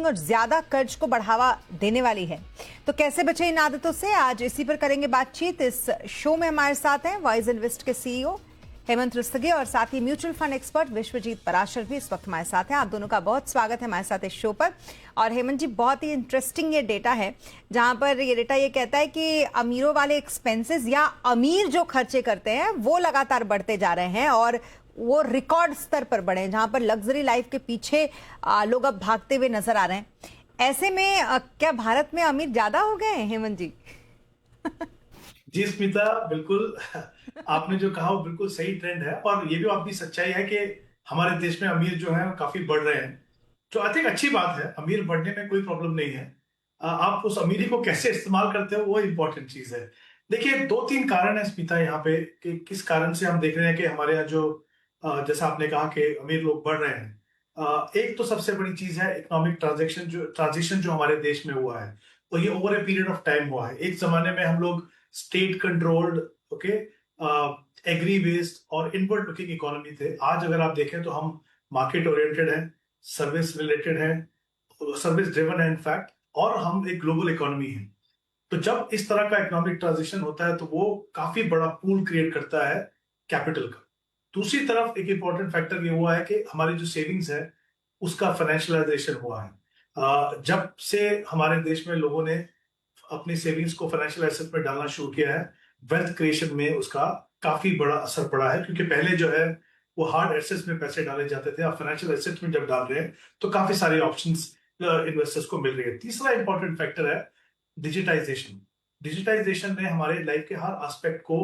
और ज्यादा कर्ज को बढ़ावा देने वाली है। तो कैसे बचे इन आदतों से, आज इसी पर करेंगे बातचीत। इस शो में हमारे साथ हैं वाइज इन्वेस्ट के सीईओ हेमंत रस्तगी और साथ ही mutual fund expert Vishwajeet Parashar भी इस वक्त हमारे साथ हैं। आप दोनों का बहुत स्वागत है हमारे साथ इस शो पर। और हेमंत जी, बहुत ही इंटरेस्टिंग ये डेटा है, जहां पर ये डेटा ये कहता है कि अमीरों वाले एक्सपेंसेस या अमीर जो खर्चे करते हैं वो लगातार बढ़ते जा रहे हैं और वो रिकॉर्ड स्तर पर बढ़े हैं, जहां पर लग्जरी लाइफ के पीछे लोग अब भागते हुए नजर आ रहे हैं। ऐसे में क्या भारत में अमीर ज्यादा हो गए हैं हेमंत जी? जी स्मिता, बिल्कुल आपने जो कहा वो बिल्कुल सही ट्रेंड है और ये भी आपकी सच्चाई है कि हमारे देश में अमीर जो है काफी बढ़ रहे हैं, जो आई थिंक अच्छी बात है। अमीर बढ़ने में कोई प्रॉब्लम नहीं है। आप उस अमीरी को कैसे इस्तेमाल करते हो वो इम्पोर्टेंट चीज है। देखिए, दो तीन कारण है स्मिता यहाँ पे कि किस कारण से हम देख रहे हैं कि हमारे यहाँ जो जैसा आपने कहा कि अमीर लोग बढ़ रहे हैं। एक तो सबसे बड़ी चीज है इकोनॉमिक ट्रांजिशन जो हमारे देश में हुआ है, और ये over a period of time हुआ है। एक जमाने में हम लोग state controlled, okay, agri based और इनवर्ड लुकिंग इकोनॉमी थे। आज अगर आप देखें तो हम मार्केट ओरिएंटेड है, सर्विस रिलेटेड है, सर्विस ड्रिवन है इनफैक्ट, और हम एक ग्लोबल इकोनॉमी है। तो जब इस तरह का इकोनॉमिक ट्रांजिशन होता है तो वो काफी बड़ा पूल क्रिएट करता है कैपिटल का। दूसरी तरफ एक इंपॉर्टेंट फैक्टर ये हुआ है कि हमारी जो सेविंग्स है उसका फाइनेंशियलाइजेशन हुआ है। जब से हमारे देश में लोगों ने अपनी सेविंग्स को फाइनेंशियल एसेट में डालना शुरू किया है, वेल्थ क्रिएशन में उसका काफी बड़ा असर पड़ा है। क्योंकि पहले जो है वो हार्ड एसेट्स में पैसे डाले जाते थे, अब फाइनेंशियल एसेट्स में जब डाल रहे हैं तो काफी सारे ऑप्शंस इन्वेस्टर्स को मिल रही है। तीसरा इंपॉर्टेंट फैक्टर है डिजिटाइजेशन। डिजिटाइजेशन ने हमारे लाइफ के हर एस्पेक्ट को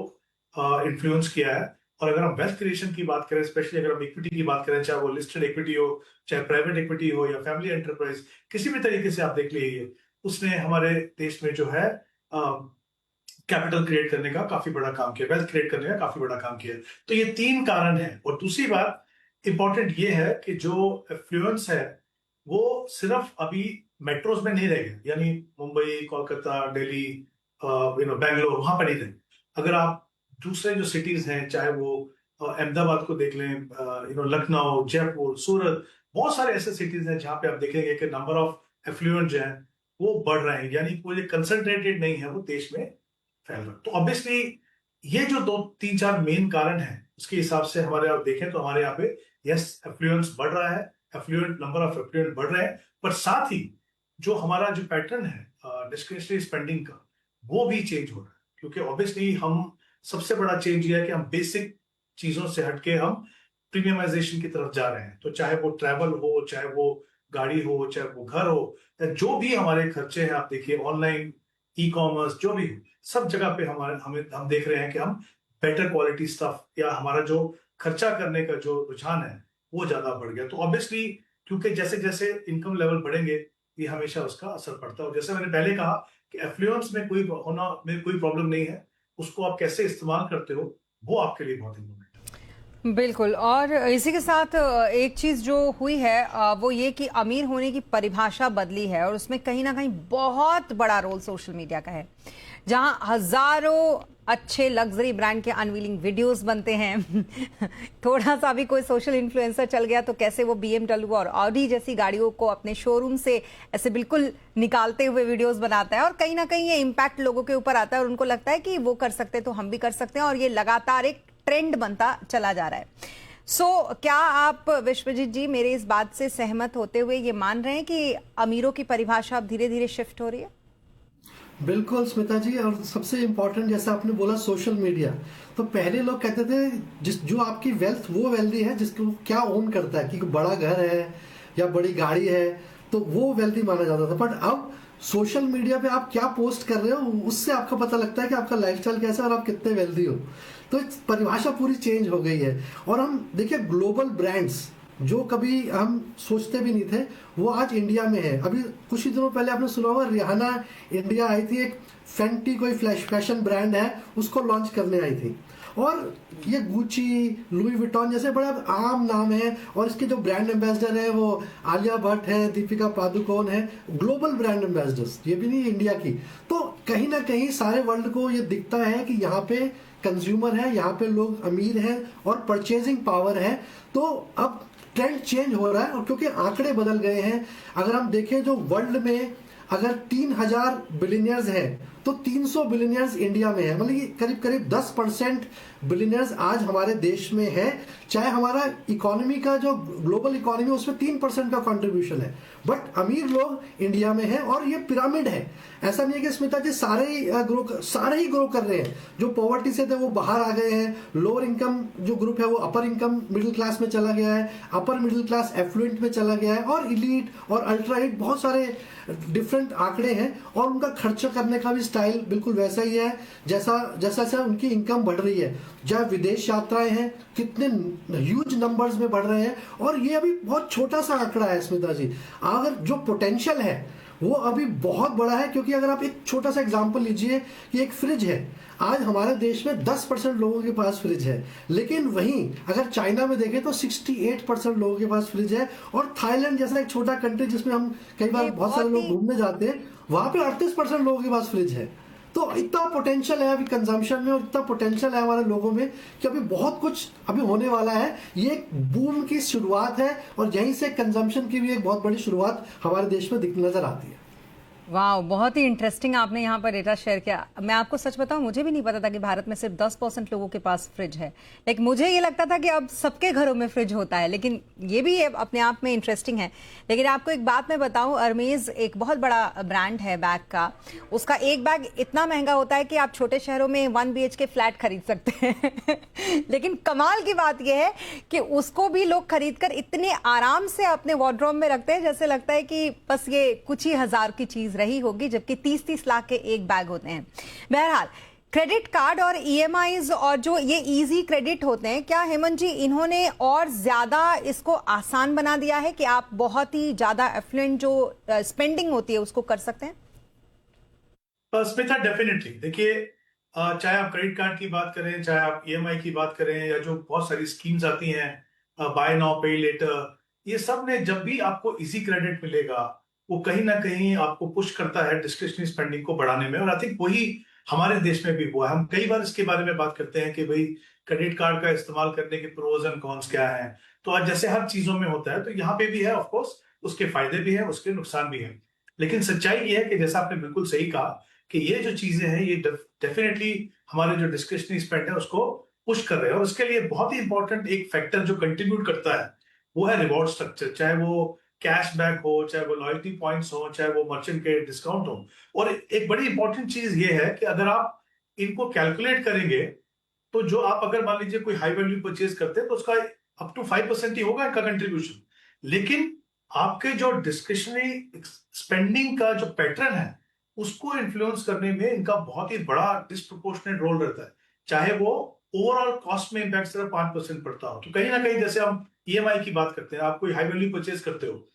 इन्फ्लुएंस किया है। और अगर हम वेल्थ क्रिएशन की बात करें, स्पेशली अगर हम इक्विटी की बात करें, चाहे वो लिस्टेड इक्विटी हो, चाहे प्राइवेट इक्विटी हो या फैमिली एंटरप्राइज, किसी भी तरीके से आप देख लीजिए, उसने हमारे देश में जो है कैपिटल क्रिएट करने का काफी बड़ा काम किया, वेल्थ क्रिएट करने का काफी बड़ा काम किया। तो ये तीन कारण है। और दूसरी बात इंपॉर्टेंट ये है कि जो एफ्लुएंस है वो सिर्फ अभी मेट्रोज में नहीं रह गया, यानी मुंबई, कोलकाता, दिल्ली, बैंगलोर, वहां पर नहीं रहे। अगर आप दूसरे जो सिटीज हैं, चाहे वो अहमदाबाद को देख लें, लखनऊ, जयपुर, सूरत, बहुत सारे ऐसे सिटीज हैं जहां पे आप देखेंगे कि नंबर ऑफ एफ्लुएंट जो है वो बढ़ रहे हैं, यानी वो कंसंट्रेटेड नहीं है, वो देश में फैल रहा है। तो ऑब्वियसली ये जो दो तीन चार मेन कारण है, उसके हिसाब से हमारे आप देखें तो हमारे यहाँ पे यस एफ्लुएंस बढ़ रहा है, एफ्लुएंट, नंबर ऑफ एफ्लुएंट बढ़ रहे हैं, पर साथ ही जो हमारा जो पैटर्न है डिस्क्रिशनरी स्पेंडिंग का, वो भी चेंज हो रहा है। क्योंकि ऑब्वियसली हम सबसे बड़ा चेंज ये है कि हम बेसिक चीजों से हटके हम प्रीमियमाइजेशन की तरफ जा रहे हैं। तो चाहे वो ट्रैवल हो, चाहे वो गाड़ी हो, चाहे वो घर हो, या जो भी हमारे खर्चे हैं, आप देखिए ऑनलाइन, ई कॉमर्स, जो भी, सब जगह पे हम देख रहे हैं कि हम बेटर क्वालिटी स्टफ, या हमारा जो खर्चा करने का जो रुझान है वो ज्यादा बढ़ गया। तो ऑब्वियसली क्योंकि जैसे जैसे इनकम लेवल बढ़ेंगे ये हमेशा उसका असर पड़ता है। और जैसे मैंने पहले कहा कि एफ्लुएंस में कोई प्रॉब्लम नहीं है, उसको आप कैसे इस्तेमाल करते हो वो आपके लिए बहुत इंपॉर्टेंट है। बिल्कुल। और इसी के साथ एक चीज जो हुई है वो ये कि अमीर होने की परिभाषा बदली है और उसमें कहीं ना कहीं बहुत बड़ा रोल सोशल मीडिया का है, जहां हजारों अच्छे लग्जरी ब्रांड के अनवीलिंग वीडियोस बनते हैं। थोड़ा सा भी कोई सोशल इन्फ्लुएंसर चल गया तो कैसे वो BMW और ऑडी जैसी गाड़ियों को अपने शोरूम से ऐसे बिल्कुल निकालते हुए वीडियोस बनाता है, और कहीं ना कहीं ये इम्पैक्ट लोगों के ऊपर आता है और उनको लगता है कि वो कर सकते तो हम भी कर सकते हैं, और ये लगातार एक ट्रेंड बनता चला जा रहा है। क्या आप विश्वजीत जी मेरे इस बात से सहमत होते हुए ये मान रहे हैं कि अमीरों की परिभाषा अब धीरे धीरे शिफ्ट हो रही है? बिल्कुल स्मिता जी, और सबसे इम्पोर्टेंट जैसा आपने बोला सोशल मीडिया, तो पहले लोग कहते थे जो आपकी वेल्थ वो वेल्दी है जिसको क्या ओन करता है, कि बड़ा घर है या बड़ी गाड़ी है तो वो वेल्दी माना जाता था। बट अब सोशल मीडिया पे आप क्या पोस्ट कर रहे हो उससे आपका पता लगता है कि आपका लाइफस्टाइल कैसा है और आप कितने वेल्दी हो। तो परिभाषा पूरी चेंज हो गई है। और हम देखिए ग्लोबल ब्रांड्स जो कभी हम सोचते भी नहीं थे वो आज इंडिया में है। अभी कुछ ही दिनों पहले आपने सुना होगा रिहाना इंडिया आई थी, एक फेंटी कोई फैशन ब्रांड है उसको लॉन्च करने आई थी। और ये गुची, लुई विटॉन जैसे बड़े आम नाम है, और इसके जो ब्रांड एम्बेसडर है वो आलिया भट्ट है, दीपिका पादुकोण है, ग्लोबल ब्रांड एम्बेसडर्स, ये भी नहीं इंडिया की। तो कहीं ना कहीं सारे वर्ल्ड को ये दिखता है कि यहाँ पे कंज्यूमर है, यहाँ पे लोग अमीर हैं और परचेजिंग पावर है। तो अब ट्रेंड चेंज हो रहा है, और क्योंकि आंकड़े बदल गए हैं। अगर हम देखें जो वर्ल्ड में अगर 3000 बिलियनियर्स हैं तो 300 बिलियनियर्स इंडिया में है, मतलब ये करीब करीब 10% बिलियनियर्स आज हमारे देश में है। चाहे हमारा इकोनॉमी का जो ग्लोबल इकोनॉमी उसमें 3% का कंट्रीब्यूशन है, बट अमीर लोग इंडिया में है, और ये पिरामिड है। ऐसा नहीं है कि स्मिता जी सारे ही ग्रो कर रहे हैं। जो पॉवर्टी से थे वो बाहर आ गए हैं, लोअर इनकम जो ग्रुप है वो अपर इनकम मिडिल क्लास में चला गया है, अपर मिडिल क्लास एफ्लुएंट में चला गया है, और इलीट और अल्ट्रा इलीट, बहुत सारे डिफरेंट आंकड़े हैं। और उनका खर्चा करने का भी स्टाइल बिल्कुल वैसा ही है जैसा जैसा उनकी इनकम बढ़ रही है। जहाँ विदेश यात्राएं हैं कितने ह्यूज नंबर्स में बढ़ रहे हैं, और ये अभी बहुत छोटा सा आंकड़ा है स्मिता जी। अगर जो पोटेंशियल है वो अभी बहुत बड़ा है, क्योंकि अगर आप एक छोटा सा एग्जांपल लीजिए कि एक फ्रिज है, आज हमारे देश में 10% लोगों के पास फ्रिज है, लेकिन वहीं अगर चाइना में देखें तो 68% लोगों के पास फ्रिज है। और थाईलैंड जैसा एक छोटा कंट्री जिसमें हम कई बार बहुत सारे लोग घूमने जाते हैं, वहां पे 38% लोगों के पास फ्रिज है। तो इतना पोटेंशियल है अभी कंजम्पशन में, और इतना पोटेंशियल है हमारे लोगों में कि अभी बहुत कुछ अभी होने वाला है। ये एक बूम की शुरुआत है, और यहीं से कंजम्पशन की भी एक बहुत बड़ी शुरुआत हमारे देश में दिख नजर आती है। वाह, बहुत ही इंटरेस्टिंग आपने यहाँ पर डेटा शेयर किया। मैं आपको सच बताऊं, मुझे भी नहीं पता था कि भारत में सिर्फ 10% लोगों के पास फ्रिज है। लेकिन मुझे ये लगता था कि अब सबके घरों में फ्रिज होता है, लेकिन ये भी अपने आप में इंटरेस्टिंग है। लेकिन आपको एक बात मैं बताऊं, अरमीज एक बहुत बड़ा ब्रांड है बैग का। उसका एक बैग इतना महंगा होता है कि आप छोटे शहरों में 1 BHK फ्लैट खरीद सकते हैं लेकिन कमाल की बात यह है कि उसको भी लोग खरीद कर इतने आराम से अपने वार्डरोब में रखते हैं, जैसे लगता है कि बस ये कुछ ही हजार की चीज रही होगी, जबकि 30-30 लाख के एक बैग होते हैं। बहरहाल, क्रेडिट कार्ड और ईएमआईज और जो ये इजी क्रेडिट होते हैं, क्या हेमंत जी इन्होंने और ज्यादा इसको आसान बना दिया है कि आप बहुत ही ज्यादा एफ्लुएंट जो स्पेंडिंग होती है उसको कर सकते हैं? स्मिता, डेफिनेटली देखिए, चाहे आप क्रेडिट कार्ड की बात करें, चाहे आप ईएमआई की बात करें, या जो बहुत सारी स्कीम्स आती हैं, बाय नाउ पे लेटर, ये सब ने जब भी आपको इजी क्रेडिट मिलेगा वो कहीं ना कहीं आपको पुश करता है डिस्क्रिशनरी स्पेंडिंग को बढ़ाने में। और आई थिंक वही हमारे देश में भी हुआ है। हम कई बार इसके बारे में बात करते हैं कि भाई क्रेडिट कार्ड का इस्तेमाल करने के प्रोज एंड कॉन्स क्या हैं। तो आज जैसे हर चीजों में होता है, तो यहाँ पे भी है, ऑफ कोर्स उसके फायदे भी है, उसके नुकसान भी है। लेकिन सच्चाई ये है कि जैसा आपने बिल्कुल सही कहा कि ये जो चीजें हैं ये डेफिनेटली हमारे जो डिस्क्रिशनरी स्पेंड है उसको पुश कर रहे हैं। और उसके लिए बहुत ही इंपॉर्टेंट एक फैक्टर जो कंट्रीब्यूट करता है वो है रिवॉर्ड स्ट्रक्चर। चाहे वो कैशबैक हो, चाहे वो लॉयल्टी पॉइंट्स हो, चाहे वो मर्चेंट के डिस्काउंट हो। और एक बड़ी इंपॉर्टेंट चीज ये है कि अगर आप इनको कैलकुलेट करेंगे तो जो आप अगर मान लीजिए कोई हाई वैल्यू परचेज करते हैं तो उसका अप टू 5% ही होगा इनका कंट्रीब्यूशन। लेकिन आपके जो डिस्क्रिशनरी स्पेंडिंग का जो पैटर्न है उसको इन्फ्लुएंस करने में इनका बहुत ही बड़ा डिस्प्रोपोर्शनेट रोल रहता है। चाहे वो ओवरऑल कॉस्ट में इम्पैक्ट सिर्फ 5% पड़ता हो, तो कहीं ना कहीं जैसे हम ईएमआई की बात करते हैं, आप कोई हाई वैल्यू परचेज करते हो,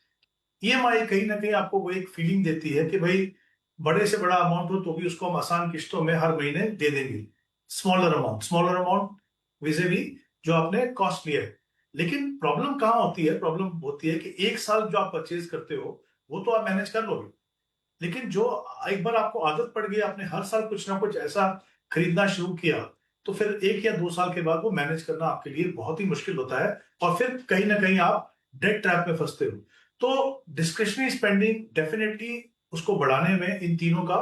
ईएमआई कहीं ना कहीं आपको वो एक फीलिंग देती है कि भाई बड़े से बड़ा अमाउंट हो तो भी उसको हम आसान किस्तों में हर महीने दे देंगे, स्मॉलर अमाउंट विजे भी जो आपने कॉस्ट लिया है। लेकिन प्रॉब्लम कहाँ होती है? प्रॉब्लम होती है कि एक साल जो आप परचेज करते हो वो तो आप मैनेज कर लोगे, लेकिन जो एक बार आपको आदत पड़ गई, आपने हर साल कुछ ना कुछ ऐसा खरीदना शुरू किया, तो फिर 1 या 2 साल के बाद वो मैनेज करना आपके लिए बहुत ही मुश्किल होता है, और फिर कहीं ना कहीं आप डेट ट्रैप में फंसते हो। तो डिस्क्रिशनरी स्पेंडिंग डेफिनेटली उसको बढ़ाने में इन तीनों का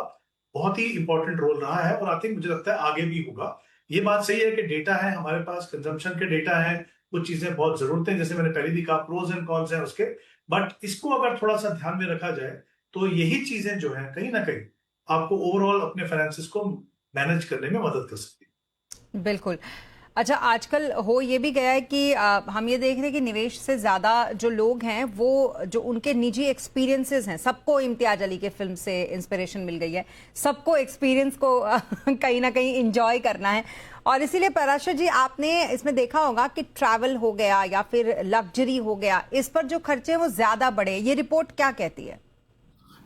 बहुत ही इंपॉर्टेंट रोल रहा है, और आई थिंक मुझे लगता है आगे भी होगा। ये बात सही है कि डेटा है हमारे पास, कंजम्पशन के डेटा है, कुछ चीजें बहुत जरूरत है, जैसे मैंने पहले भी कहा प्रोज एंड कॉन्स हैं उसके, बट इसको अगर थोड़ा सा ध्यान में रखा जाए तो यही चीजें जो है कहीं ना कहीं आपको ओवरऑल अपने फाइनेंसेस को मैनेज करने में मदद कर सकती है। बिल्कुल। अच्छा, आजकल हो ये भी गया है कि हम ये देख रहे हैं कि निवेश से ज्यादा जो लोग हैं वो जो उनके निजी एक्सपीरियंसेस हैं, सबको इम्तियाज अली के फिल्म से इंस्पिरेशन मिल गई है, सबको एक्सपीरियंस को कहीं ना कहीं इंजॉय करना है। और इसीलिए पराशर जी आपने इसमें देखा होगा कि ट्रैवल हो गया या फिर लग्जरी हो गया, इस पर जो खर्चे हैं वो ज्यादा बढ़े। ये रिपोर्ट क्या कहती है?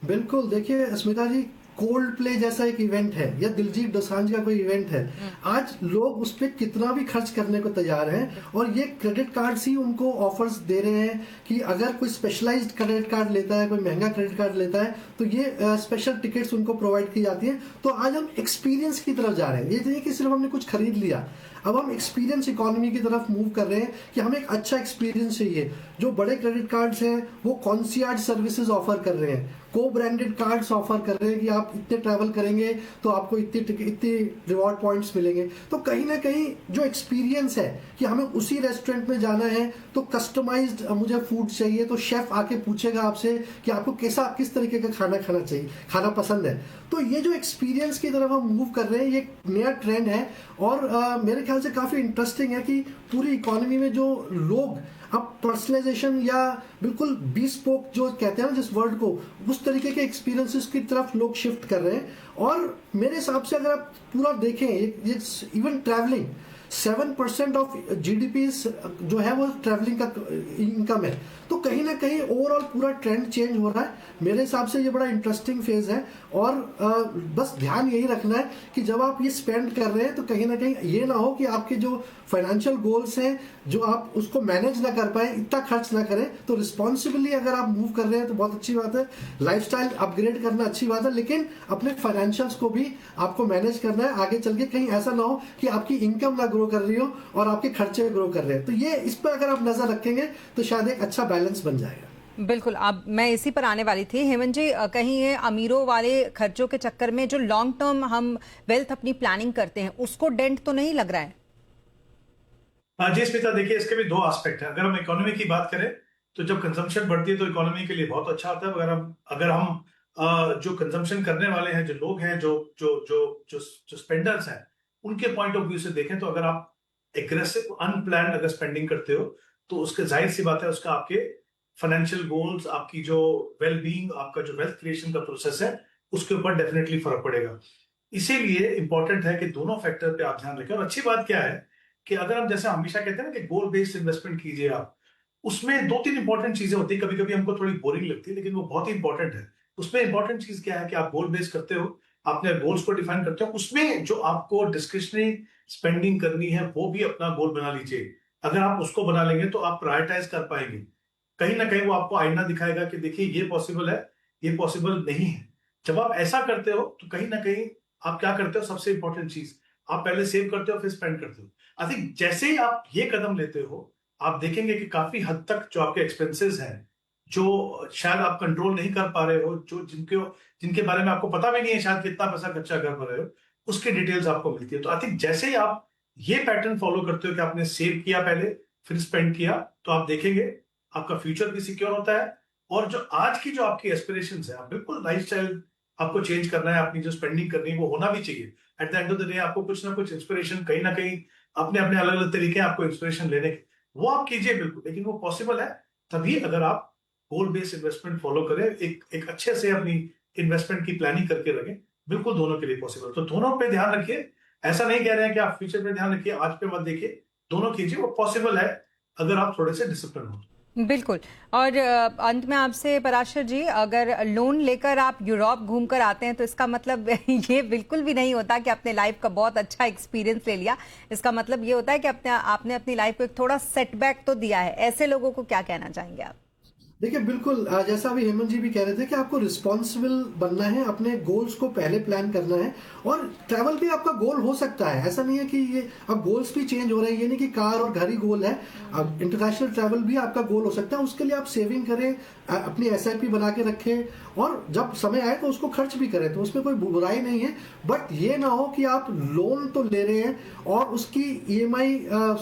बिल्कुल, देखिए स्मिता जी, कोल्ड प्ले जैसा एक इवेंट है या दिलजीत दोसांझ का कोई इवेंट है, आज लोग उस पर कितना भी खर्च करने को तैयार हैं, और ये क्रेडिट कार्ड्स ही उनको ऑफर्स दे रहे हैं कि अगर कोई स्पेशलाइज्ड क्रेडिट कार्ड लेता है, कोई महंगा क्रेडिट कार्ड लेता है, तो ये स्पेशल टिकट्स उनको प्रोवाइड की जाती है। तो आज हम एक्सपीरियंस की तरफ जा रहे हैं, ये नहीं कि सिर्फ हमने कुछ खरीद लिया। अब हम एक्सपीरियंस इकोनॉमी की तरफ मूव कर रहे हैं कि हमें एक अच्छा एक्सपीरियंस चाहिए। जो बड़े क्रेडिट कार्ड्स हैं वो कॉन्सियर्ज सर्विसेज ऑफर कर रहे हैं, को ब्रांडेड कार्ड्स ऑफर कर रहे हैं कि आप इतने ट्रैवल करेंगे तो आपको इतने रिवॉर्ड पॉइंट्स मिलेंगे। तो कहीं ना कहीं जो एक्सपीरियंस है कि हमें उसी रेस्टोरेंट में जाना है तो कस्टमाइज्ड मुझे फूड चाहिए, तो शेफ आके पूछेगा आपसे कि आपको किस तरीके का खाना खाना चाहिए, खाना पसंद है। तो ये जो एक्सपीरियंस की तरफ हम मूव कर रहे हैं, ये नया ट्रेंड है और मेरे ख्याल से काफी इंटरेस्टिंग है कि पूरी इकोनॉमी में जो लोग अब पर्सनलाइजेशन या बिल्कुल bespoke जो कहते हैं ना जिस वर्ड को, उस तरीके के एक्सपीरियंसेस की तरफ लोग शिफ्ट कर रहे हैं। और मेरे हिसाब से अगर आप पूरा देखें, इवन ट्रैवलिंग 7% ऑफ जीडीपी जो है वो ट्रैवलिंग का इनकम है। तो कहीं ना कहीं ओवरऑल पूरा ट्रेंड चेंज हो रहा है। मेरे हिसाब से ये बड़ा इंटरेस्टिंग फेज है और बस ध्यान यही रखना है कि जब आप ये स्पेंड कर रहे हैं तो कहीं ना कहीं ये ना हो कि आपके जो फाइनेंशियल गोल्स हैं जो आप उसको मैनेज ना कर पाए, इतना खर्च ना करें। तो रिस्पॉन्सिबली अगर आप मूव कर रहे हैं तो बहुत अच्छी बात है, लाइफस्टाइल अपग्रेड करना अच्छी बात है, लेकिन अपने फाइनेंशियल्स को भी आपको मैनेज करना है। आगे चल के कहीं ऐसा ना हो कि आपकी इनकम ना ग्रो कर रही हो और आपके खर्चे ग्रो कर रहे हैं। तो ये इस पर अगर आप नजर रखेंगे तो शायद एक अच्छा बैलेंस बन जाएगा। बिल्कुल, अब मैं इसी पर आने वाली थी। हेमंत जी, कहीं ये अमीरों वाले खर्चों के चक्कर में जो लॉन्ग टर्म हम वेल्थ अपनी प्लानिंग करते हैं उसको डेंट तो नहीं लग रहा है? जी स्मिता, देखिए इसके भी दो एस्पेक्ट है। अगर हम इकोनॉमी की बात करें तो जब कंजम्पशन बढ़ती है तो इकोनॉमी के लिए बहुत अच्छा होता है। अगर हम जो कंजम्पशन करने वाले हैं, जो लोग हैं, जो जो जो जो जो स्पेंडर्स हैं, उनके पॉइंट ऑफ व्यू से देखें तो अगर आप एग्रेसिव अनप्लान्ड अगर स्पेंडिंग करते हो तो उसके जाहिर सी बात है उसका आपके फाइनेंशियल गोल्स, आपकी जो वेल बीइंग, आपका जो वेल्थ क्रिएशन का प्रोसेस है उसके ऊपर डेफिनेटली फर्क पड़ेगा। इसीलिए इंपॉर्टेंट है कि दोनों फैक्टर पे आप ध्यान रखें। और अच्छी बात क्या है कि अगर हम जैसे हमेशा कहते हैं ना कि गोल बेस्ड इन्वेस्टमेंट कीजिए आप, उसमें दो तीन इंपॉर्टेंट चीजें होती है। कभी कभी हमको थोड़ी बोरिंग लगती है लेकिन वो बहुत ही इंपॉर्टेंट है। उसमें इंपॉर्टेंट चीज क्या है कि आप गोल बेस्ड करते हो, आपने गोल्स को डिफाइन करते हो, उसमें जो आपको डिस्क्रिशनरी स्पेंडिंग करनी है वो भी अपना गोल बना लीजिए। अगर आप उसको बना लेंगे तो आप प्रायोरिटाइज कर पाएंगे। कहीं ना कहीं वो आपको आईना दिखाएगा कि देखिए ये पॉसिबल है, ये पॉसिबल नहीं है। जब आप ऐसा करते हो तो कहीं ना कहीं आप क्या करते हो, सबसे इंपॉर्टेंट चीज, आप पहले सेव करते हो फिर स्पेंड करते हो। आई थिंक जैसे ही आप ये कदम लेते हो आप देखेंगे कि काफी हद तक जो आपके एक्सपेंसेस हैं, जो शायद आप कंट्रोल नहीं कर पा रहे हो, जो जिनके बारे में आपको पता भी नहीं है शायद कितना पैसा खर्चा कर पा रहे हो, उसकी डिटेल्स आपको मिलती है। तो आई थिंक जैसे ही आप ये पैटर्न फॉलो करते हो कि आपने सेव किया पहले फिर स्पेंड किया, तो आप देखेंगे आपका फ्यूचर भी सिक्योर होता है। और जो आज की जो आपकी एस्पिरेशंस है, आप बिल्कुल लाइफस्टाइल आपको चेंज करना है, अपनी जो स्पेंडिंग करनी है वो होना भी चाहिए। At the end of the day आपको कुछ ना कुछ इंस्पिरेशन कहीं ना कहीं अपने अपने अलग अलग तरीके हैं आपको इंस्पिरेशन लेने के, वो आप कीजिए बिल्कुल, लेकिन वो पॉसिबल है तभी अगर आप गोल बेस्ड इन्वेस्टमेंट फॉलो करें, एक अच्छे से अपनी इन्वेस्टमेंट की प्लानिंग करके रखें। बिल्कुल दोनों के लिए पॉसिबल। तो दोनों पे ध्यान रखिए। ऐसा नहीं कह रहे हैं कि आप फ्यूचर पे ध्यान रखिए, आज पे मत देखिए, दोनों कीजिए, वो पॉसिबल है अगर आप थोड़े से डिसिप्लिन हो। बिल्कुल। और अंत में आपसे पराशर जी, अगर लोन लेकर आप यूरोप घूमकर आते हैं तो इसका मतलब ये बिल्कुल भी नहीं होता कि आपने लाइफ का बहुत अच्छा एक्सपीरियंस ले लिया। इसका मतलब ये होता है कि आपने अपनी लाइफ को एक थोड़ा सेटबैक तो दिया है। ऐसे लोगों को क्या कहना चाहेंगे आप? देखिए बिल्कुल, जैसा अभी हेमंत जी भी कह रहे थे कि आपको रिस्पॉन्सिबल बनना है, अपने गोल्स को पहले प्लान करना है। और ट्रैवल भी आपका गोल हो सकता है, ऐसा नहीं है कि ये अब गोल्स भी चेंज हो रहे हैं। ये नहीं कि कार और घर ही गोल है, अब इंटरनेशनल ट्रैवल भी आपका गोल हो सकता है। उसके लिए आप सेविंग करें, अपनी SIP बना के रखें और जब समय आए तो उसको खर्च भी करें, तो उसमें कोई बुराई नहीं है। बट ये ना हो कि आप लोन तो ले रहे हैं और उसकी EMI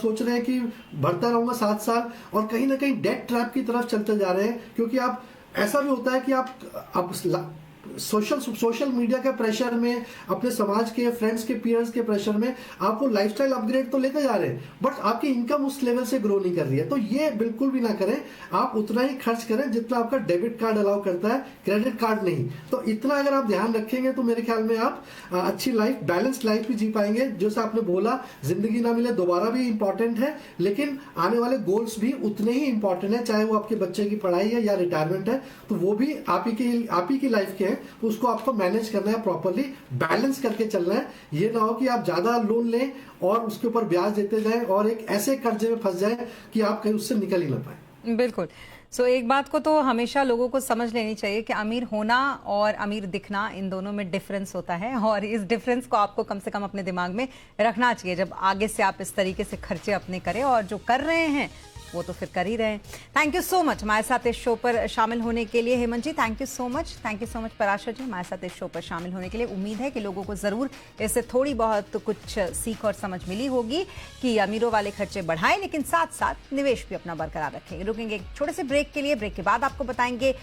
सोच रहे हैं कि भरता रहूंगा 7 साल और कहीं ना कहीं डेट ट्रैप की तरफ चलते जा रहे हैं। क्योंकि आप, ऐसा भी होता है कि आप सोशल मीडिया के प्रेशर में, अपने समाज के फ्रेंड्स के पीयर्स के प्रेशर में आप वो लाइफस्टाइल अपग्रेड तो लेते जा रहे हैं बट आपकी इनकम उस लेवल से ग्रो नहीं कर रही है। तो ये बिल्कुल भी ना करें। आप उतना ही खर्च करें जितना आपका डेबिट कार्ड अलाउ करता है, क्रेडिट कार्ड नहीं। तो इतना अगर आप ध्यान रखेंगे तो मेरे ख्याल में आप अच्छी लाइफ, बैलेंस्ड लाइफ भी जी पाएंगे। जैसे आपने बोला, जिंदगी ना मिले दोबारा भी इंपॉर्टेंट है, लेकिन आने वाले गोल्स भी उतने ही इंपॉर्टेंट है, चाहे वो आपके बच्चे की पढ़ाई है या रिटायरमेंट है। तो वो भी आप ही की लाइफ के हैं, तो उसको आपको मैनेज करना है, प्रॉपर्ली बैलेंस करके चलना है। ये ना हो कि आप ज्यादा लोन लें और उसके ऊपर ब्याज देते जाएं और एक ऐसे कर्जे में फंस जाएं कि आप कहीं उससे निकल ही ना पाए। बिल्कुल। सो एक बात को तो हमेशा लोगों को समझ लेनी चाहिए कि अमीर होना और अमीर दिखना, इन दोनों में डिफरेंस होता है, और इस डिफरेंस को आपको कम से कम अपने दिमाग में रखना चाहिए जब आगे से आप इस तरीके से खर्चे अपने करें, और जो कर रहे हैं वो तो फिर कर ही रहे हैं। थैंक यू सो मच हमारे साथ इस शो पर शामिल होने के लिए Hemant ji, thank you so much Parashar ji, हमारे साथ इस शो पर शामिल होने के लिए। उम्मीद है कि लोगों को ज़रूर इससे थोड़ी बहुत कुछ सीख और समझ मिली होगी कि अमीरों वाले खर्चे बढ़ाएं, लेकिन साथ साथ निवेश भी अपना बरकरार रखें। रुकेंगे एक छोटे से ब्रेक के लिए, ब्रेक के बाद आपको बताएंगे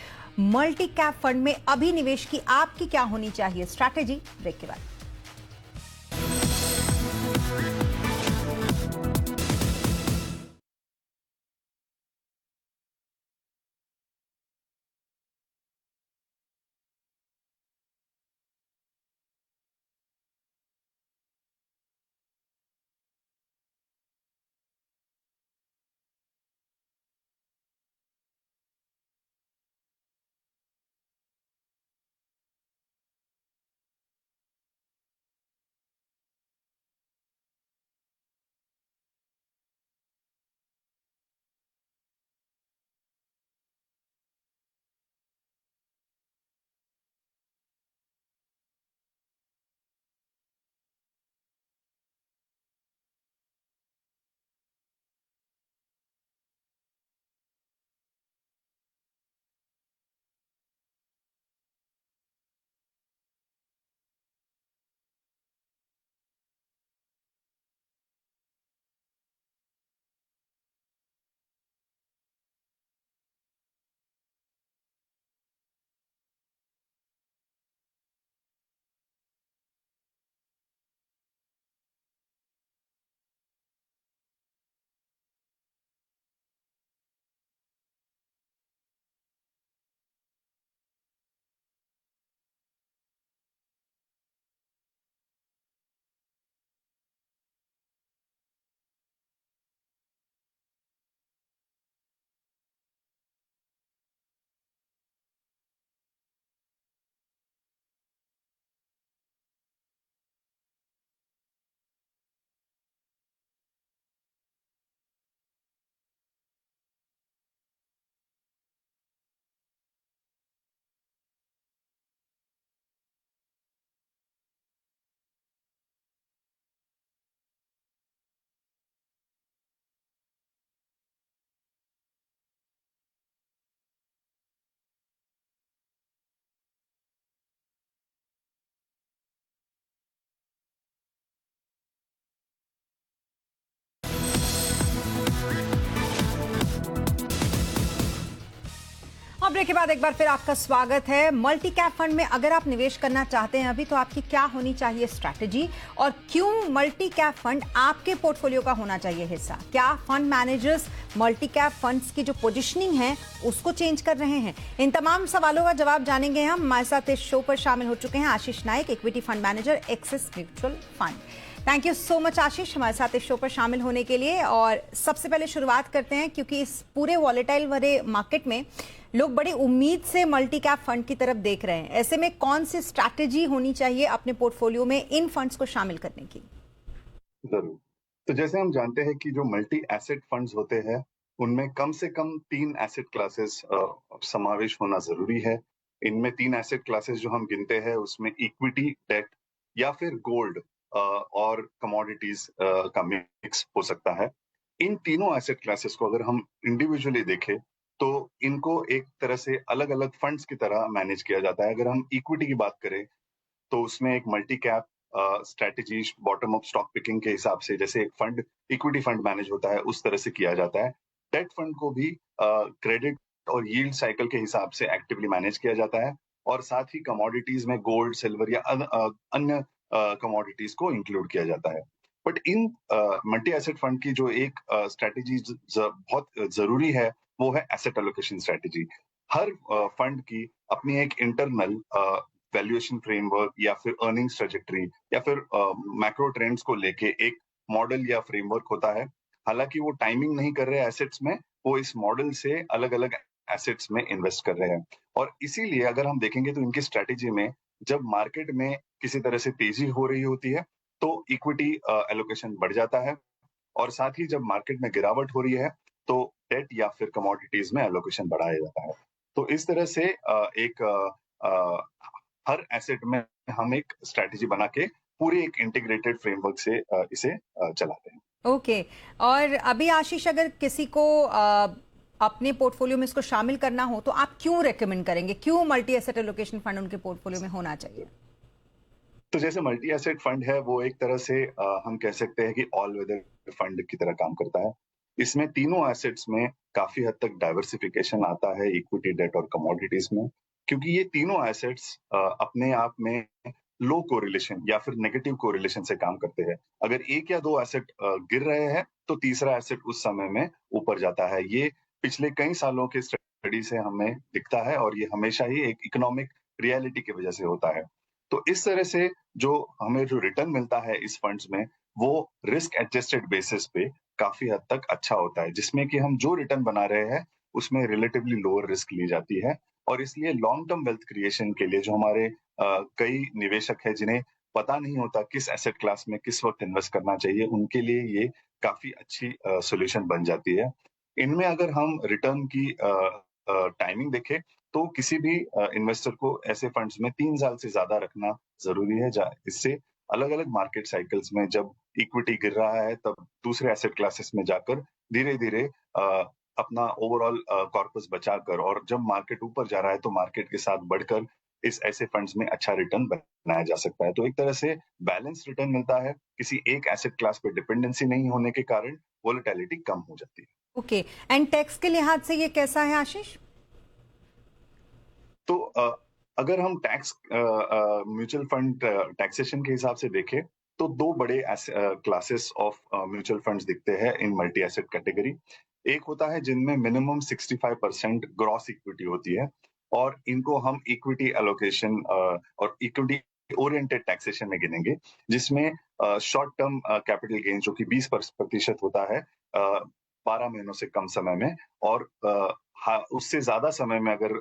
मल्टी कैप फंड में अभी निवेश की आपकी क्या होनी चाहिए स्ट्रैटेजी। ब्रेक के बाद अब ब्रेक के बाद एक बार फिर आपका स्वागत है। मल्टी कैप फंड में अगर आप निवेश करना चाहते हैं अभी, तो आपकी क्या होनी चाहिए स्ट्रैटेजी, और क्यों मल्टी कैप फंड आपके पोर्टफोलियो का होना चाहिए हिस्सा? क्या fund managers multi cap funds की जो पोजीशनिंग है उसको चेंज कर रहे हैं? इन तमाम सवालों का जवाब जानेंगे हम। हमारे साथ इस शो पर शामिल हो चुके हैं Ashish Naik, equity fund manager, Axis mutual fund. Thank you so much Ashish हमारे साथ इस शो पर शामिल होने के लिए। और सबसे पहले शुरुआत करते हैं, क्योंकि इस पूरे वॉलेटाइल भरे मार्केट में लोग बड़ी उम्मीद से मल्टी कैप फंड की तरफ देख रहे हैं। ऐसे में कौन सी स्ट्रैटेजी होनी चाहिए अपने पोर्टफोलियो में इन फंड्स को शामिल करने की? जरूर। तो जैसे हम जानते हैं कि जो मल्टी एसेट फंड्स होते हैं उनमें कम से कम 3 एसेट क्लासेस समावेश होना जरूरी है। इनमें 3 एसेट क्लासेस जो हम गिनते हैं उसमें इक्विटी, डेट या फिर गोल्ड और कमोडिटीज का मिक्स हो सकता है। इन तीनों एसेट क्लासेस को अगर हम इंडिविजुअली देखें तो इनको एक तरह से अलग अलग फंड्स की तरह मैनेज किया जाता है। अगर हम इक्विटी की बात करें तो उसमें एक multi cap strategy bottom up stock picking के हिसाब से जैसे एक फंड इक्विटी फंड मैनेज होता है उस तरह से किया जाता है। डेट फंड को भी क्रेडिट और यील्ड साइकिल के हिसाब से एक्टिवली मैनेज किया जाता है, और साथ ही कमोडिटीज में गोल्ड, सिल्वर या अन्य कमोडिटीज को इंक्लूड किया जाता है। But in multi asset fund की जो एक स्ट्रेटेजी बहुत जरूरी है वो है एसेट एलोकेशन स्ट्रेटेजी। हर फंड की अपनी एक इंटरनल वैल्यूएशन फ्रेमवर्क या फिर अर्निंग्स ट्रेजेक्टरी या फिर मैक्रो ट्रेंड्स को लेके एक मॉडल या फ्रेमवर्क होता है। हालांकि वो टाइमिंग नहीं कर रहे एसेट्स में, वो इस मॉडल से अलग अलग एसेट्स में इन्वेस्ट कर रहे हैं। और इसीलिए अगर हम देखेंगे तो इनकी स्ट्रेटेजी में जब मार्केट में किसी तरह से तेजी हो रही होती है तो इक्विटी एलोकेशन बढ़ जाता है, और साथ ही जब मार्केट में गिरावट हो रही है तो डेट या फिर कमोडिटीज में एलोकेशन बढ़ाया जाता है। तो इस तरह से हर एसेट में हम एक स्ट्रेटेजी बना के पूरी एक इंटीग्रेटेड फ्रेमवर्क से इसे चलाते हैं। ओके। और अभी आशीष, अगर किसी को अपने पोर्टफोलियो में इसको शामिल करना हो तो आप क्यों रेकमेंड करेंगे, क्यों मल्टी एसेट एलोकेशन फंड उनके पोर्टफोलियो में होना चाहिए? तो जैसे मल्टी एसेट फंड है वो एक तरह से हम कह सकते हैं कि ऑल वेदर फंड की तरह काम करता है। इसमें तीनों एसेट्स में काफी हद तक डाइवर्सिफिकेशन आता है, इक्विटी, डेट और कमोडिटीज में, क्योंकि ये तीनों एसेट्स अपने आप में लो कोरिलेशन या फिर नेगेटिव कोरिलेशन से काम करते हैं। अगर एक या दो एसेट गिर रहे हैं तो तीसरा एसेट उस समय में ऊपर जाता है। ये पिछले कई सालों के स्टडी से हमें दिखता है और ये हमेशा ही एक इकोनॉमिक रियलिटी की वजह से होता है। तो इस तरह से जो हमें जो रिटर्न मिलता है इस फंड्स में, वो रिस्क एडजस्टेड बेसिस पे काफी हद तक अच्छा होता है, जिसमें कि हम जो रिटर्न बना रहे हैं उसमें रिलेटिवली लोअर रिस्क ली जाती है। और इसलिए लॉन्ग टर्म वेल्थ क्रिएशन के लिए जो हमारे कई निवेशक है जिन्हें पता नहीं होता किस एसेट क्लास में किस वक्त इन्वेस्ट करना चाहिए, उनके लिए ये काफी अच्छी सॉल्यूशन बन जाती है। इनमें अगर हम रिटर्न की टाइमिंग देखें तो किसी भी इन्वेस्टर को ऐसे फंड्स में 3 साल से ज्यादा रखना जरूरी है। इससे अलग अलग मार्केट साइकिल्स में जब इक्विटी गिर रहा है तब दूसरे एसेट क्लासेस में जाकर धीरे धीरे अपना ओवरऑल कॉर्पस बचाकर, और जब मार्केट ऊपर जा रहा है तो मार्केट के साथ बढ़कर इस ऐसे फंड्स में अच्छा रिटर्न बनाया जा सकता है। तो एक तरह से बैलेंस रिटर्न मिलता है, किसी एक एसेट क्लास पे डिपेंडेंसी नहीं होने के कारण वोलेटिलिटी कम हो जाती है। ओके। एंड टैक्स के लिहाज से ये कैसा है आशीष? तो अगर हम टैक्स म्यूचुअल फंड टैक्सेशन के हिसाब से देखें तो दो बड़े क्लासेस ऑफ म्यूचुअल फंड्स दिखते हैं इन मल्टी एसेट कैटेगरी। एक होता है जिनमें मिनिमम 65% ग्रॉस इक्विटी होती है, और इनको हम इक्विटी एलोकेशन और इक्विटी ओरिएंटेड टैक्सेशन में गिनेंगे, जिसमें शॉर्ट टर्म कैपिटल गेन जो कि 20% होता है 12 महीनों से कम समय में, और हाँ, उससे ज्यादा समय में अगर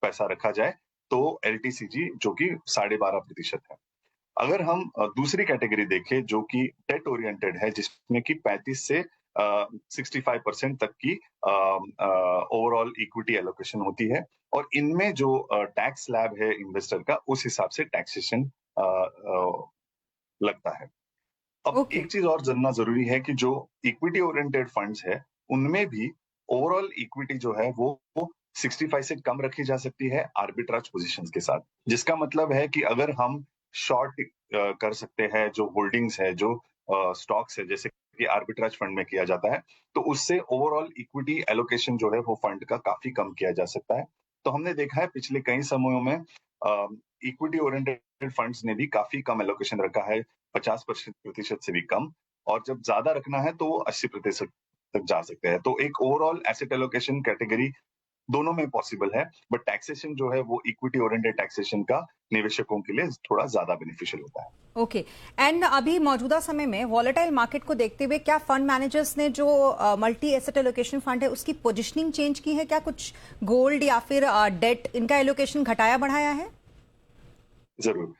पैसा रखा जाए तो एलटीसीजी जो कि 12.5% है। अगर हम दूसरी कैटेगरी देखें जो कि डेट ओरिएंटेड है, जिसमें कि 35 से 65% तक की ओवरऑल इक्विटी एलोकेशन होती है, और इनमें जो टैक्स स्लैब है इन्वेस्टर का उस हिसाब से टैक्सेशन लगता है। अब ओके। एक चीज और जानना जरूरी है कि जो इक्विटी ओरिएंटेड फंड्स है उनमें भी ओवरऑल इक्विटी जो है वो 65 से कम रखी जा सकती है आर्बिट्राज पोजीशंस के साथ, जिसका मतलब है कि अगर हम शॉर्ट कर सकते हैं जो होल्डिंग्स है, जो स्टॉक्स है, जैसे कि आर्बिट्राज फंड में किया जाता है, तो उससे ओवरऑल इक्विटी एलोकेशन जो है वो फंड का काफी कम किया जा सकता है। तो हमने देखा है पिछले कई समयों में इक्विटी ओरिएंटेड फंड्स ने भी काफी कम एलोकेशन रखा है, 50% से भी कम, और जब ज्यादा रखना है तो वो 80% तक जा सकते हैं। तो एक ओवरऑल एसेट एलोकेशन कैटेगरी दोनों में पॉसिबल है, बट टैक्सेशन जो है वो इक्विटी ओरिएंटेड टैक्सेशन का निवेशकों के लिए थोड़ा ज्यादा बेनिफिशियल होता है। ओके। एंड अभी मौजूदा समय में वॉलेटाइल मार्केट को देखते हुए क्या फंड मैनेजर्स ने जो मल्टी एसेट एलोकेशन फंड है उसकी पोजीशनिंग चेंज की है? क्या कुछ गोल्ड या फिर डेट इनका एलोकेशन घटाया बढ़ाया है? जरूर।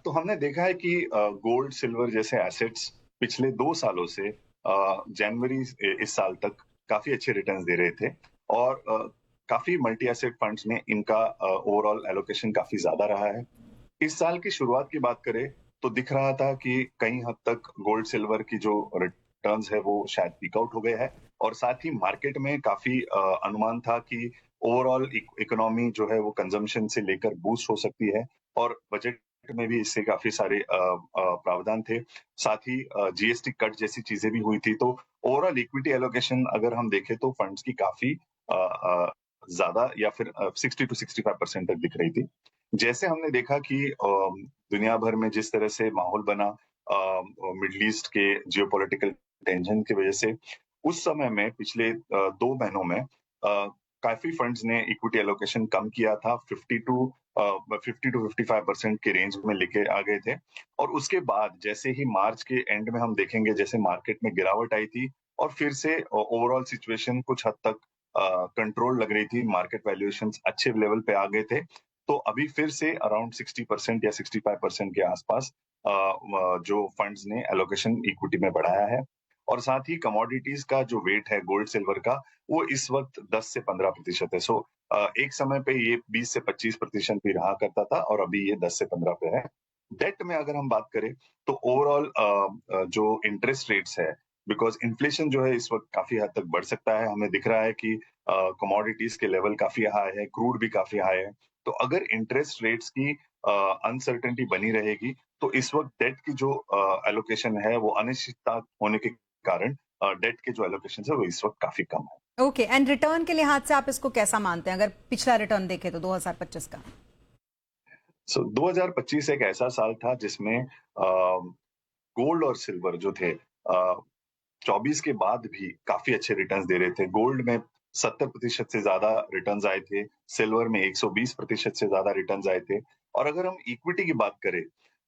तो हमने देखा है कि गोल्ड, सिल्वर जैसे एसेट्स पिछले 2 सालों से जनवरी इस साल तक काफी अच्छे रिटर्न्स दे रहे थे, और काफी मल्टी एसेट फंड्स में इनका ओवरऑल एलोकेशन काफी ज्यादा रहा है। इस साल की शुरुआत की बात करें तो दिख रहा था कि कई हद तक गोल्ड सिल्वर की जो रिटर्न्स है वो शायद पीक आउट हो गए हैं, और साथ ही मार्केट में काफी अनुमान था कि ओवरऑल इकोनॉमी जो है वो कंजम्पशन से लेकर बूस्ट हो सकती है, और बजट में भी इससे काफी सारे प्रावधान थे। साथ ही जीएसटी कट जैसी चीजें भी हुई थी। तो ओवरऑल इक्विटी एलोकेशन अगर हम देखें तो फंड्स की काफी ज्यादा या फिर 60 to 65% तक दिख रही थी। जैसे हमने देखा कि दुनिया भर में जिस तरह से माहौल बना मिडल ईस्ट के जियोपॉलिटिकल टेंशन की वजह से, उस समय में पिछले 2 महीनों में काफी फंड्स ने इक्विटी एलोकेशन कम किया था, 50 to 55% के रेंज में लेके आ गए थे। और उसके बाद जैसे ही मार्च के एंड में हम देखेंगे जैसे मार्केट में गिरावट आई थी और फिर से ओवरऑल सिचुएशन कुछ हद तक कंट्रोल लग रही थी, मार्केट वैल्यूएशंस अच्छे लेवल पे आ गए थे, तो अभी फिर से अराउंड 60% या 65% के आसपास जो फंड्स ने एलोकेशन इक्विटी में बढ़ाया है। और साथ ही कमोडिटीज का जो वेट है गोल्ड सिल्वर का वो इस वक्त 10 से 15% है। सो एक समय पे ये 20 से 25% भी रहा करता था और अभी ये 10 से 15 पे है। डेट में अगर हम बात करें तो ओवरऑल जो इंटरेस्ट रेट्स है, बिकॉज इन्फ्लेशन जो है इस वक्त काफी हद तक बढ़ सकता है। हमें दिख रहा है कि कमोडिटीज के लेवल काफी हाई है, क्रूड भी काफी हाई है। तो अगर इंटरेस्ट रेट्स की अनसर्टेनिटी बनी रहेगी तो इस वक्त डेट की जो एलोकेशन है वो अनिश्चितता होने के कारण डेट के जो एलोकेशन है वो इस वक्त काफी कम है। ओके, एंड रिटर्न के लिहाज से आप इसको कैसा मानते हैं, अगर पिछला रिटर्न देखें तो 2025 का? 2025 एक ऐसा साल था जिसमें गोल्ड और सिल्वर जो थे 24 के बाद भी काफी अच्छे रिटर्न्स दे रहे थे। गोल्ड में 70% से ज्यादा रिटर्न्स आए थे, सिल्वर में 120% से ज्यादा रिटर्न्स आए थे। और अगर हम इक्विटी की बात करें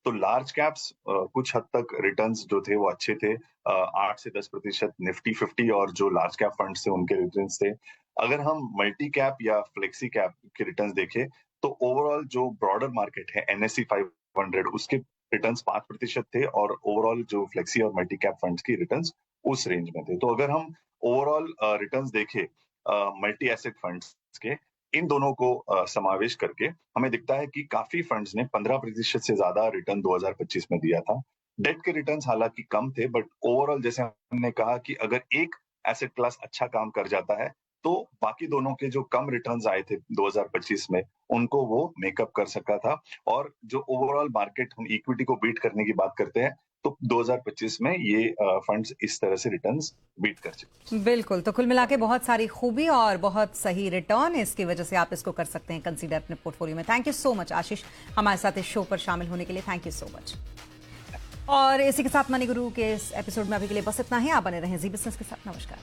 तो लार्ज कैप्स कुछ हद तक रिटर्न्स जो थे वो अच्छे थे, 8 से 10%। निफ्टी 50 और जो लार्ज कैप फंड्स थे उनके रिटर्न्स थे। अगर हम मल्टी कैप या फ्लेक्सी कैप के रिटर्न्स देखें तो ओवरऑल जो ब्रॉडर मार्केट है NSE 500 उसके रिटर्न्स 5% थे और ओवरऑल जो फ्लेक्सी और मल्टी कैप फंड्स की रिटर्न्स उस रेंज में थे। तो अगर हम ओवरऑल रिटर्न्स देखें मल्टी एसेट फंड्स के, इन दोनों को समावेश करके हमें दिखता है कि काफी फंड्स ने 15% से ज्यादा रिटर्न 2025 में दिया था। डेट के रिटर्न्स हालांकि कम थे, बट ओवरऑल जैसे हमने कहा कि अगर एक एसेट क्लास अच्छा काम कर जाता है तो बाकी दोनों के जो कम रिटर्न्स आए थे 2025 में उनको वो मेकअप कर सका था। और जो ओवरऑल मार्केट हम इक्विटी को बीट करने की बात करते हैं तो 2025 में ये फंड्स इस तरह से रिटर्न्स बीट कर चुके। बिल्कुल, तो कुल मिला के बहुत सारी खूबी और बहुत सही रिटर्न, इसकी वजह से आप इसको कर सकते हैं कंसीडर अपने पोर्टफोलियो में। Thank you so much Ashish हमारे साथ इस शो पर शामिल होने के लिए, थैंक यू सो मच। और इसी के साथ मनी गुरु के इस एपिसोड में अभी के लिए बस इतना ही। आप बने रहें जी बिजनेस के साथ। नमस्कार।